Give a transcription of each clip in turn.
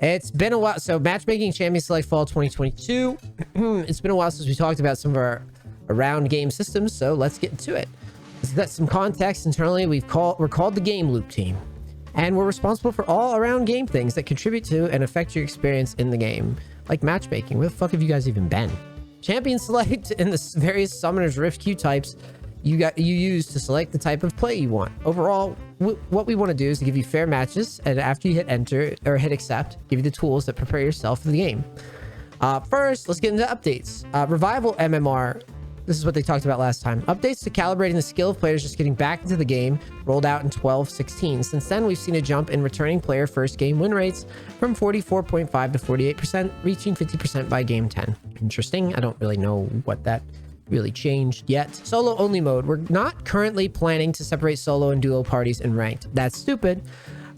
It's been a while. So Matchmaking Champion Select Fall 2022. It's been a while since we talked about some of our around game systems, so let's get into it. So that's some context. Internally, we're called the Game Loop team, and we're responsible for all around game things that contribute to and affect your experience in the game, like matchmaking. Where the fuck have you guys even been? Champion Select and the various Summoner's Rift queue types you use to select the type of play you want. Overall, what we want to do is to give you fair matches, and after you hit enter or hit accept, give you the tools that prepare yourself for the game. First, let's get into updates. Revival MMR. This is what they talked about last time. Updates to calibrating the skill of players just getting back into the game rolled out in 12.16. Since then, we've seen a jump in returning player first game win rates from 44.5 to 48%, reaching 50% by game 10. Interesting. I don't really know what that really changed yet. Solo only mode. We're not currently planning to separate solo and duo parties in ranked. That's stupid,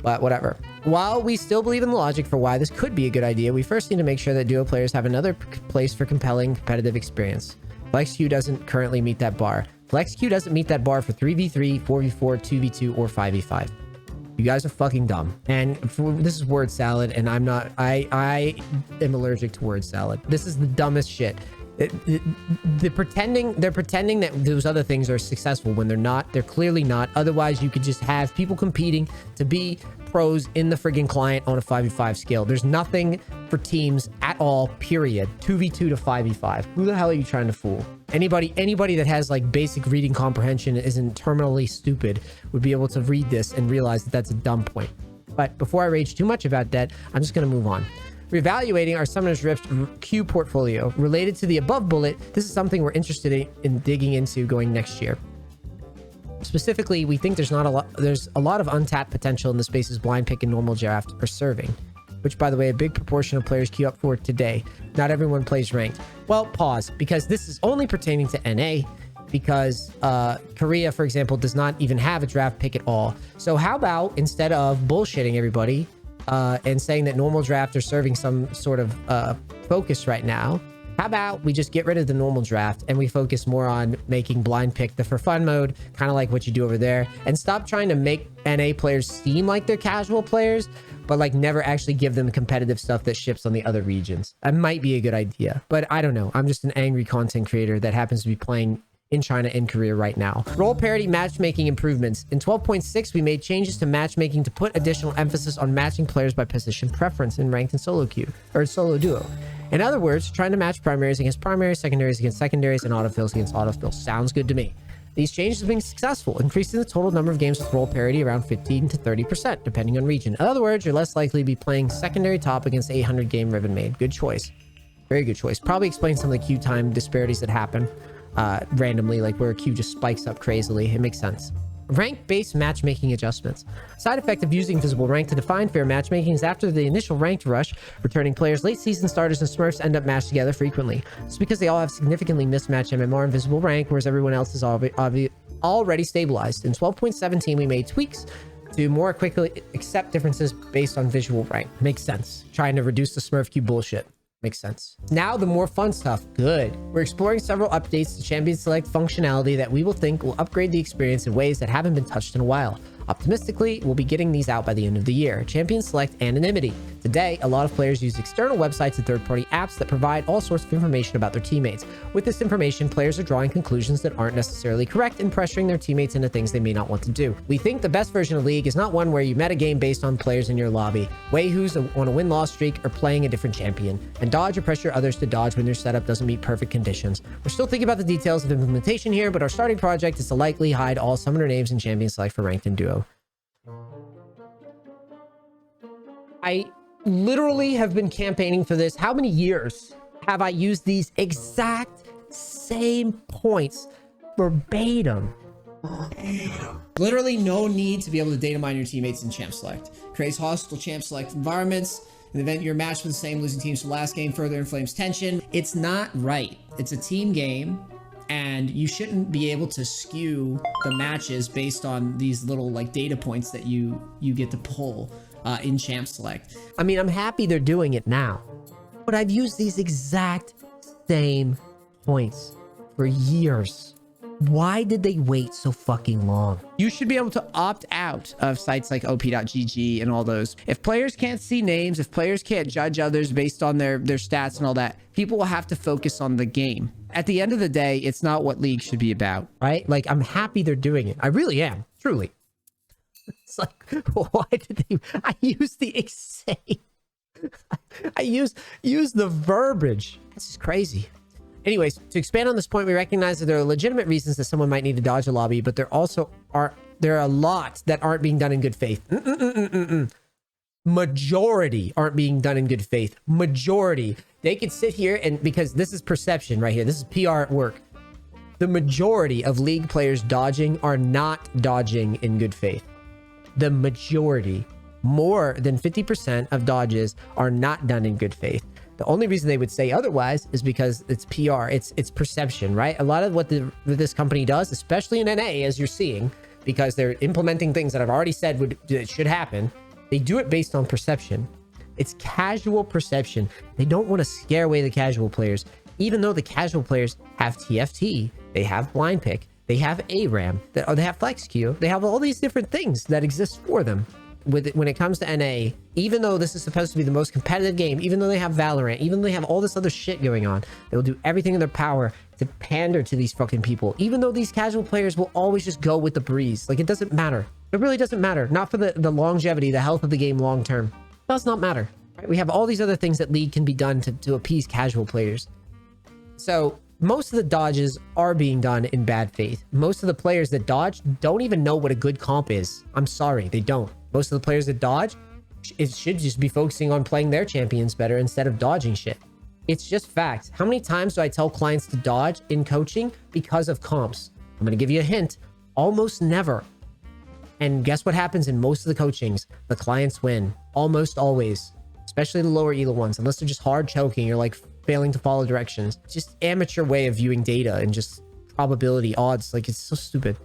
but whatever. While we still believe in the logic for why this could be a good idea, we first need to make sure that duo players have another place for compelling competitive experience. Flex queue doesn't currently meet that bar. Flex queue doesn't meet that bar for 3v3, 4v4, 2v2, or 5v5. You guys are fucking dumb. And this is word salad, and I am allergic to word salad. This is the dumbest shit. They're pretending that those other things are successful when they're not. They're clearly not. Otherwise, you could just have people competing to be pros in the friggin' client on a 5v5 scale. There's nothing for teams at all, period. 2v2 to 5v5. Who the hell are you trying to fool? Anybody that has like basic reading comprehension, isn't terminally stupid, would be able to read this and realize that that's a dumb point. But before I rage too much about that, I'm just going to move on. Reevaluating our Summoner's Rift queue portfolio. Related to the above bullet, this is something we're interested in digging into going next year. Specifically, we think there's a lot of untapped potential in the spaces blind pick and normal draft are serving, which, by the way, a big proportion of players queue up for today. Not everyone plays ranked. Well, pause, because this is only pertaining to NA, because Korea, for example, does not even have a draft pick at all. So how about, instead of bullshitting everybody and saying that normal draft are serving some sort of focus right now, how about we just get rid of the normal draft and we focus more on making blind pick the for fun mode, kind of like what you do over there, and stop trying to make NA players seem like they're casual players, but like never actually give them competitive stuff that ships on the other regions. That might be a good idea, but I don't know. I'm just an angry content creator that happens to be playing in China and Korea right now. Role parity matchmaking improvements. In 12.6, we made changes to matchmaking to put additional emphasis on matching players by position preference in ranked and solo queue, or solo duo. In other words, trying to match primaries against primaries, secondaries against secondaries, and autofills against autofills. Sounds good to me. These changes have been successful, increasing the total number of games with role parity around 15 to 30%, depending on region. In other words, you're less likely to be playing secondary top against 800 game Ribbon Maid. Good choice. Very good choice. Probably explains some of the queue time disparities that happen randomly, like where a queue just spikes up crazily. It makes sense. Rank-based matchmaking adjustments. Side effect of using visible rank to define fair matchmaking is after the initial ranked rush, returning players, late season starters, and smurfs end up matched together frequently. It's because they all have significantly mismatched MMR and visible rank, whereas everyone else is already stabilized. In 12.17, we made tweaks to more quickly accept differences based on visual rank. Makes sense. Trying to reduce the smurf queue bullshit. Makes sense. Now the more fun stuff. Good. We're exploring several updates to Champion Select functionality that we will think will upgrade the experience in ways that haven't been touched in a while. Optimistically, we'll be getting these out by the end of the year. Champion Select anonymity. Today, a lot of players use external websites and third-party apps that provide all sorts of information about their teammates. With this information, players are drawing conclusions that aren't necessarily correct and pressuring their teammates into things they may not want to do. We think the best version of League is not one where you metagame based on players in your lobby, weigh who's on a win-loss streak, or playing a different champion, and dodge or pressure others to dodge when their setup doesn't meet perfect conditions. We're still thinking about the details of implementation here, but our starting project is to likely hide all summoner names in Champion Select for ranked and duo. I literally have been campaigning for this. How many years have I used these exact same points verbatim? Literally no need to be able to data mine your teammates in Champ Select. Creates hostile Champ Select environments. In the event you're matched with the same losing teams from last game, further inflames tension. It's not right. It's a team game, and you shouldn't be able to skew the matches based on these little like data points that you get to pull in Champ Select. I mean, I'm happy they're doing it now, but I've used these exact same points for years. Why did they wait so fucking long? You should be able to opt out of sites like op.gg and all those. If players can't see names, if players can't judge others based on their stats and all that, people will have to focus on the game. At the end of the day, it's not what League should be about, right? Like, I'm happy they're doing it. I really am, truly. It's like, why did they... I use the insane... I use the verbiage. This is crazy. Anyways, to expand on this point, we recognize that there are legitimate reasons that someone might need to dodge a lobby, but there are a lot that aren't being done in good faith. Majority aren't being done in good faith. Majority. They could sit here and, because this is perception right here. This is PR at work. The majority of League players dodging are not dodging in good faith. The majority, more than 50% of dodges are not done in good faith. The only reason they would say otherwise is because it's PR. It's perception, right? A lot of what this company does, especially in NA, as you're seeing, because they're implementing things that I've already said should happen, they do it based on perception. It's casual perception. They don't want to scare away the casual players, even though the casual players have TFT, they have blind pick, they have ARAM, they have flex queue, they have all these different things that exist for them. When it comes to NA, even though this is supposed to be the most competitive game, even though they have Valorant, even though they have all this other shit going on, they will do everything in their power to pander to these fucking people. Even though these casual players will always just go with the breeze. Like, it doesn't matter. It really doesn't matter. Not for the longevity, the health of the game long term. It does not matter. Right? We have all these other things that League can be done to appease casual players. So most of the dodges are being done in bad faith. Most of the players that dodge don't even know what a good comp is. I'm sorry, they don't. Most of the players that dodge, it should just be focusing on playing their champions better instead of dodging shit. It's just facts. How many times do I tell clients to dodge in coaching because of comps? I'm going to give you a hint. Almost never. And guess what happens in most of the coachings? The clients win. Almost always. Especially the lower elo ones. Unless they're just hard choking or like failing to follow directions. Just amateur way of viewing data and just probability odds. Like, it's so stupid.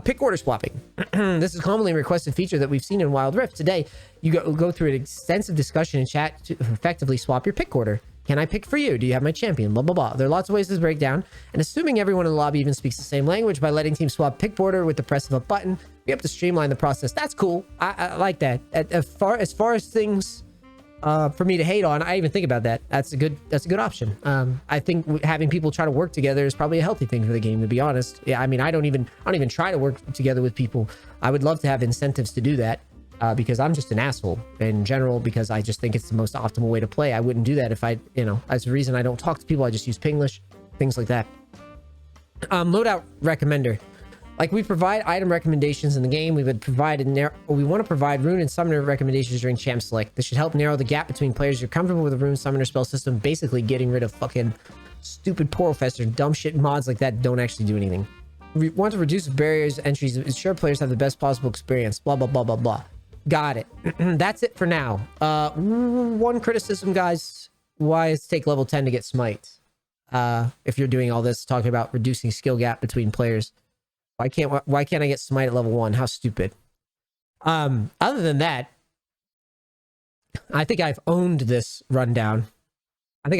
Pick order swapping. This is a commonly requested feature that we've seen in Wild Rift. Today, you go through an extensive discussion in chat to effectively swap your pick order. Can I pick for you? Do you have my champion? Blah, blah, blah. There are lots of ways to break down. And assuming everyone in the lobby even speaks the same language, by letting teams swap pick order with the press of a button, we have to streamline the process. That's cool. I like that. As far as things for me to hate on, I even think about that. That's a good option. I think having people try to work together is probably a healthy thing for the game, to be honest. Yeah, I mean, I don't even try to work together with people. I would love to have incentives to do that, because I'm just an asshole in general, because I just think it's the most optimal way to play. I wouldn't do that if I, that's the reason I don't talk to people. I just use Pinglish, things like that. Loadout recommender. Like, we provide item recommendations in the game. We want to provide rune and summoner recommendations during champ select. This should help narrow the gap between players who are comfortable with a rune summoner spell system, basically getting rid of fucking stupid portal and dumb shit mods like that don't actually do anything. We want to reduce barriers to entries, ensure players have the best possible experience, blah, blah, blah, blah, blah. Got it. That's it for now. One criticism, guys. Why does it take level 10 to get smite? If you're doing all this, talking about reducing skill gap between players. Why can't I get smite at level 1? How stupid. Other than that, I think I've owned this rundown. And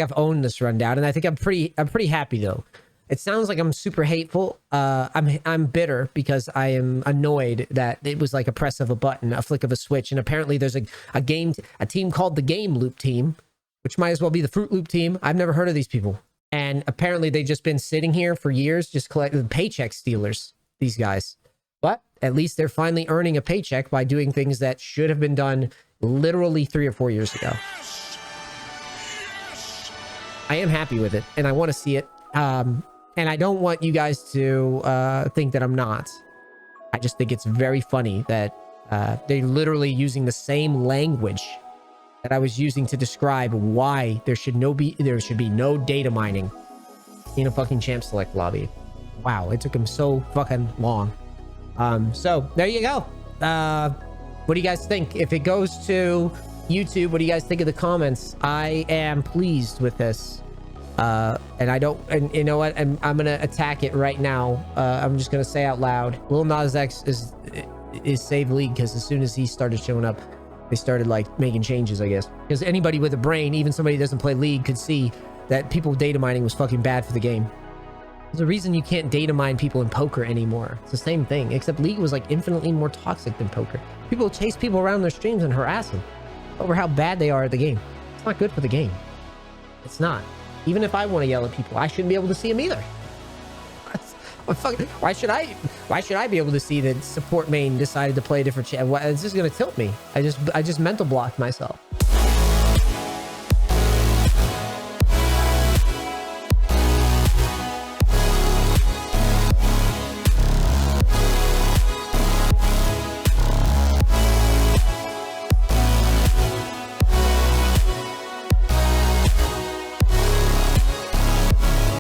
I think I'm pretty happy though. It sounds like I'm super hateful. I'm bitter because I am annoyed that it was like a press of a button, a flick of a switch, and apparently there's a team called the Game Loop team, which might as well be the Fruit Loop team. I've never heard of these people. And apparently they've just been sitting here for years, just collecting paycheck stealers. These guys, but at least they're finally earning a paycheck by doing things that should have been done literally 3 or 4 years ago. I am happy with it and I want to see it. And I don't want you guys to think that I'm not. I just think it's very funny that they're literally using the same language that I was using to describe why there should be no data mining in a fucking champ select lobby. Wow, it took him so fucking long. So there you go. What do you guys think? If it goes to YouTube, what do you guys think of the comments? I am pleased with this. And you know what? I'm gonna attack it right now. I'm just gonna say out loud, Lil Nas X is save League, because as soon as he started showing up, they started like making changes, I guess. Because anybody with a brain, even somebody who doesn't play League, could see that people data mining was fucking bad for the game. There's a reason you can't data mine people in poker anymore. It's the same thing, except League was like infinitely more toxic than poker. People chase people around their streams and harass them over how bad they are at the game. It's not good for the game. It's not. Even if I want to yell at people, I shouldn't be able to see them either. Why should I be able to see that support main decided to play a different chat? It's just gonna tilt me. I just mental blocked myself.